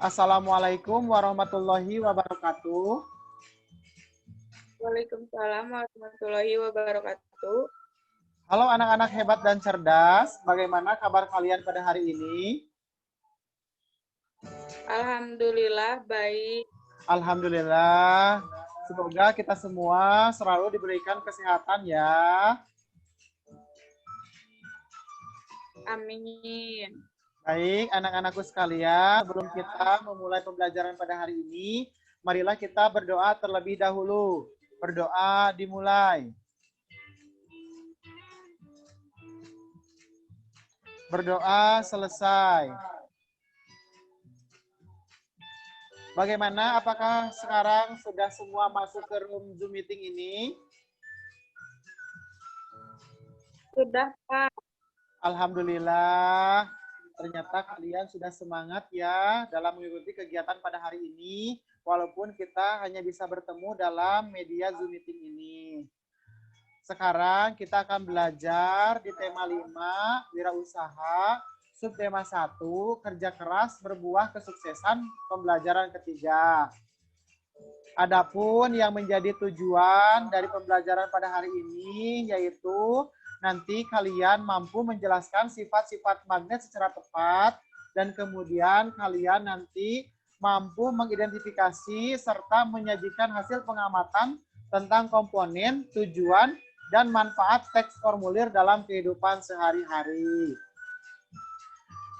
Assalamualaikum warahmatullahi wabarakatuh. Waalaikumsalam warahmatullahi wabarakatuh. Halo anak-anak hebat dan cerdas, bagaimana kabar kalian pada hari ini? Alhamdulillah baik. Alhamdulillah, semoga kita semua selalu diberikan kesehatan ya. Amin. Baik, anak-anakku sekalian, sebelum kita memulai pembelajaran pada hari ini, marilah kita berdoa terlebih dahulu. Berdoa dimulai. Berdoa selesai. Bagaimana? Apakah sekarang sudah semua masuk ke room Zoom meeting ini? Sudah, Pak. Alhamdulillah. Ternyata kalian sudah semangat ya dalam mengikuti kegiatan pada hari ini, walaupun kita hanya bisa bertemu dalam media Zoom meeting ini. Sekarang kita akan belajar di tema 5, wirausaha, subtema 1, kerja keras berbuah kesuksesan pembelajaran ketiga. Adapun yang menjadi tujuan dari pembelajaran pada hari ini yaitu nanti kalian mampu menjelaskan sifat-sifat magnet secara tepat dan kemudian kalian nanti mampu mengidentifikasi serta menyajikan hasil pengamatan tentang komponen, tujuan, dan manfaat teks formulir dalam kehidupan sehari-hari.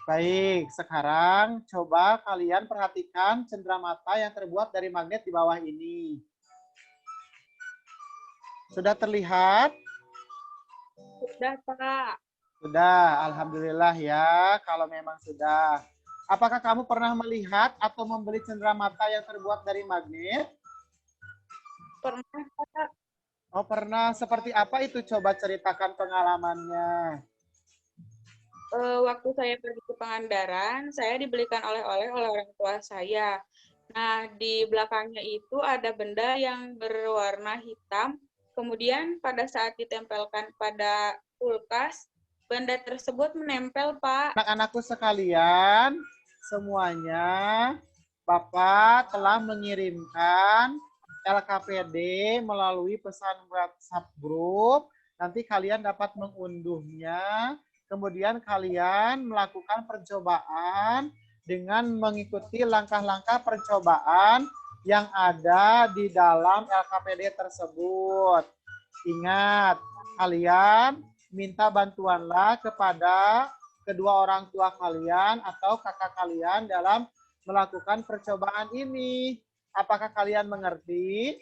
Baik, sekarang coba kalian perhatikan cenderamata yang terbuat dari magnet di bawah ini. Sudah terlihat? Sudah, Pak. Sudah, alhamdulillah ya, kalau memang sudah. Apakah kamu pernah melihat atau membeli cenderamata yang terbuat dari magnet? Pernah, Pak. Oh, pernah. Seperti apa itu? Coba ceritakan pengalamannya. Waktu saya pergi ke Pangandaran, saya dibelikan oleh-oleh oleh orang tua saya. Nah, di belakangnya itu ada benda yang berwarna hitam. Kemudian pada saat ditempelkan pada kulkas, benda tersebut menempel, Pak. Anak-anakku sekalian, semuanya, Bapak telah mengirimkan LKPD melalui pesan WhatsApp grup. Nanti kalian dapat mengunduhnya. Kemudian kalian melakukan percobaan dengan mengikuti langkah-langkah percobaan yang ada di dalam LKPD tersebut. Ingat, kalian minta bantuanlah kepada kedua orang tua kalian atau kakak kalian dalam melakukan percobaan ini. Apakah kalian mengerti?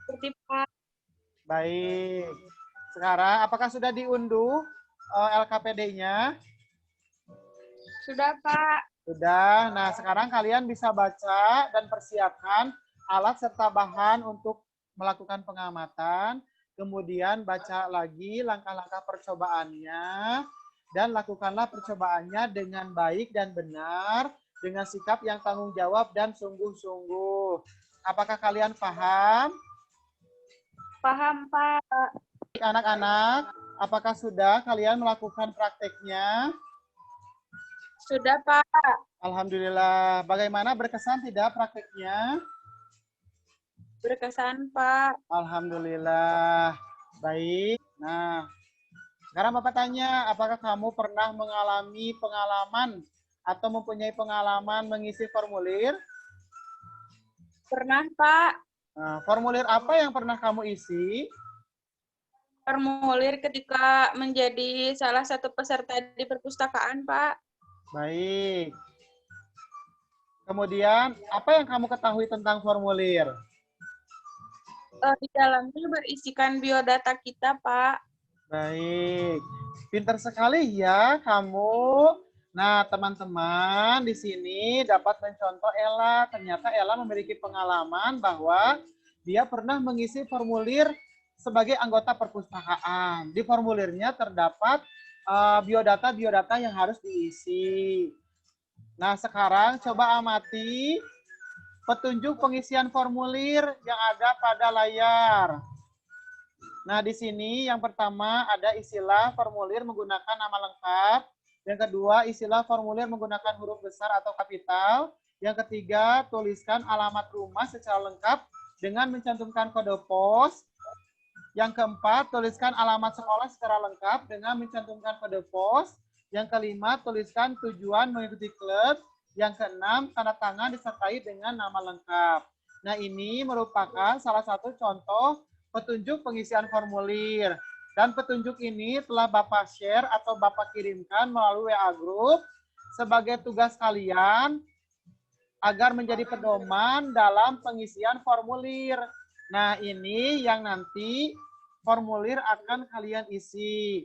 Seperti Pak. Baik. Sekarang, apakah sudah diunduh LKPD-nya? Sudah, Pak. Sudah. Nah, sekarang kalian bisa baca dan persiapkan alat serta bahan untuk melakukan pengamatan. Kemudian baca lagi langkah-langkah percobaannya dan lakukanlah percobaannya dengan baik dan benar, dengan sikap yang tanggung jawab dan sungguh-sungguh. Apakah kalian paham? Paham, Pak. Anak-anak, apakah sudah kalian melakukan prakteknya? Sudah, Pak. Alhamdulillah. Bagaimana, berkesan tidak prakteknya? Berkesan, Pak. Alhamdulillah. Baik. Nah, sekarang Bapak tanya, apakah kamu pernah mengalami pengalaman atau mempunyai pengalaman mengisi formulir? Pernah, Pak. Nah, formulir apa yang pernah kamu isi? Formulir ketika menjadi salah satu peserta di perpustakaan, Pak. Baik. Kemudian, apa yang kamu ketahui tentang formulir? Di dalamnya berisikan biodata kita, Pak. Baik. Pintar sekali ya kamu. Nah, teman-teman di sini dapat mencontoh Ella. Ternyata Ella memiliki pengalaman bahwa dia pernah mengisi formulir sebagai anggota perpustakaan. Di formulirnya terdapat biodata-biodata yang harus diisi. Nah, sekarang coba amati petunjuk pengisian formulir yang ada pada layar. Nah, di sini yang pertama ada istilah formulir menggunakan nama lengkap. Yang kedua, isilah formulir menggunakan huruf besar atau kapital. Yang ketiga, tuliskan alamat rumah secara lengkap dengan mencantumkan kode pos. Yang keempat, tuliskan alamat sekolah secara lengkap dengan mencantumkan kode pos. Yang kelima, tuliskan tujuan mengikuti klub. Yang keenam, tanda tangan disertai dengan nama lengkap. Nah, ini merupakan salah satu contoh petunjuk pengisian formulir. Dan petunjuk ini telah Bapak share atau Bapak kirimkan melalui WA Group sebagai tugas kalian agar menjadi pedoman dalam pengisian formulir. Nah, ini yang nanti formulir akan kalian isi.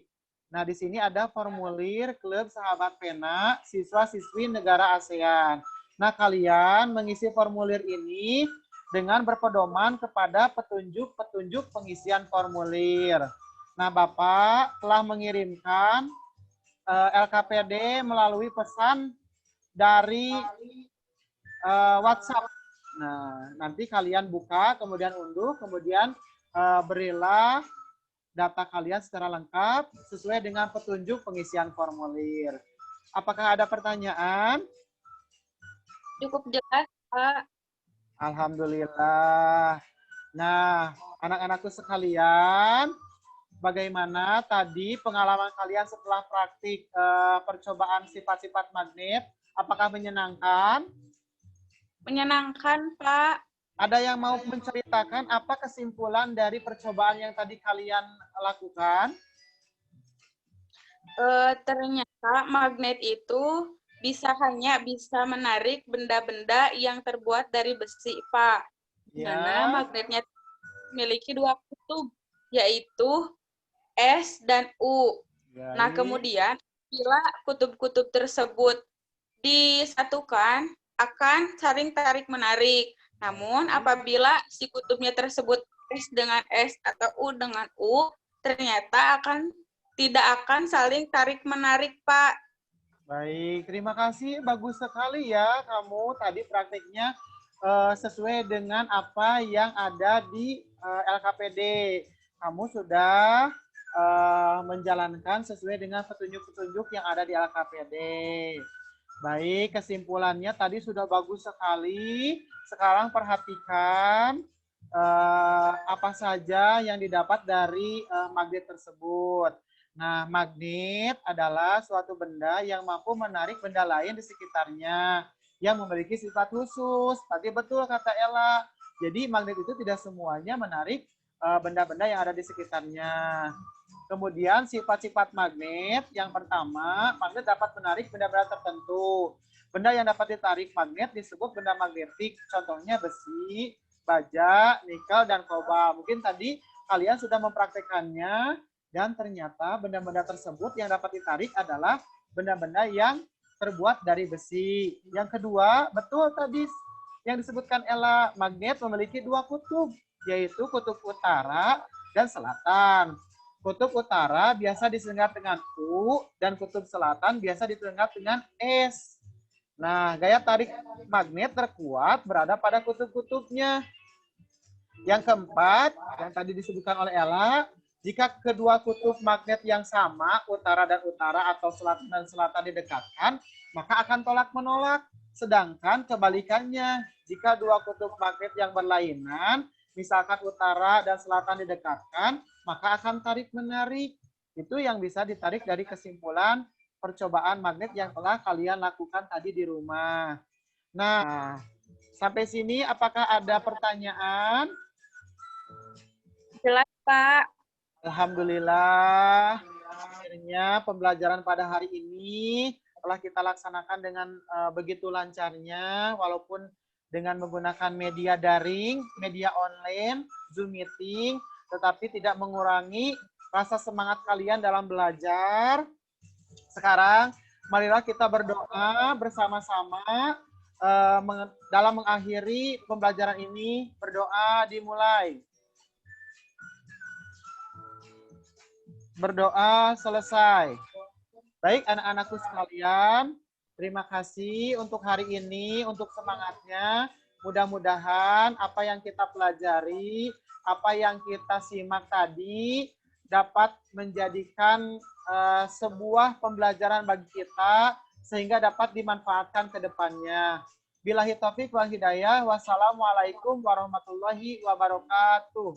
Nah, di sini ada formulir Klub Sahabat Pena Siswa-siswi Negara ASEAN. Nah, kalian mengisi formulir ini dengan berpedoman kepada petunjuk-petunjuk pengisian formulir. Nah, Bapak telah mengirimkan LKPD melalui pesan dari WhatsApp. Nah, nanti kalian buka, kemudian unduh, kemudian berilah data kalian secara lengkap sesuai dengan petunjuk pengisian formulir. Apakah ada pertanyaan? Cukup jelas, Pak. Alhamdulillah. Nah, anak-anakku sekalian, bagaimana tadi pengalaman kalian setelah praktik percobaan sifat-sifat magnet? Apakah menyenangkan? Menyenangkan, Pak. Ada yang mau menceritakan apa kesimpulan dari percobaan yang tadi kalian lakukan? Ternyata magnet itu hanya bisa menarik benda-benda yang terbuat dari besi, Pak. Di mana magnetnya memiliki dua kutub, yaitu S dan U. Nah, kemudian bila kutub-kutub tersebut disatukan, akan saling tarik-menarik. Namun, apabila si kutubnya tersebut S dengan S atau U dengan U, ternyata tidak akan saling tarik-menarik, Pak. Baik, terima kasih. Bagus sekali ya kamu tadi praktiknya sesuai dengan apa yang ada di LKPD. Kamu sudah menjalankan sesuai dengan petunjuk-petunjuk yang ada di LKPD. Baik, kesimpulannya tadi sudah bagus sekali. Sekarang perhatikan apa saja yang didapat dari magnet tersebut. Nah, magnet adalah suatu benda yang mampu menarik benda lain di sekitarnya yang memiliki sifat khusus. Tadi betul kata Ella. Jadi magnet itu tidak semuanya menarik benda-benda yang ada di sekitarnya. Kemudian sifat-sifat magnet, yang pertama, magnet dapat menarik benda-benda tertentu. Benda yang dapat ditarik magnet disebut benda magnetik. Contohnya besi, baja, nikel, dan kobalt. Mungkin tadi kalian sudah mempraktekannya, dan ternyata benda-benda tersebut yang dapat ditarik adalah benda-benda yang terbuat dari besi. Yang kedua, betul tadi yang disebutkan Ella, magnet memiliki dua kutub, yaitu kutub utara dan selatan. Kutub utara biasa disengat dengan U, dan kutub selatan biasa disengat dengan S. Nah, gaya tarik magnet terkuat berada pada kutub-kutubnya. Yang keempat, yang tadi disebutkan oleh Ella, jika kedua kutub magnet yang sama, utara dan utara atau selatan dan selatan didekatkan, maka akan tolak-menolak. Sedangkan kebalikannya, jika dua kutub magnet yang berlainan, misalkan utara dan selatan didekatkan, maka akan tarik-menarik. Itu yang bisa ditarik dari kesimpulan percobaan magnet yang telah kalian lakukan tadi di rumah. Nah, sampai sini apakah ada pertanyaan? Jelas, Pak. Alhamdulillah, akhirnya pembelajaran pada hari ini telah kita laksanakan dengan begitu lancarnya, walaupun dengan menggunakan media daring, media online, Zoom meeting, tetapi tidak mengurangi rasa semangat kalian dalam belajar. Sekarang, marilah kita berdoa bersama-sama dalam mengakhiri pembelajaran ini. Berdoa dimulai. Berdoa selesai. Baik anak-anakku sekalian, terima kasih untuk hari ini, untuk semangatnya. Mudah-mudahan apa yang kita pelajari, apa yang kita simak tadi dapat menjadikan sebuah pembelajaran bagi kita sehingga dapat dimanfaatkan ke depannya. Billahi taufik wal hidayah. Wassalamualaikum warahmatullahi wabarakatuh.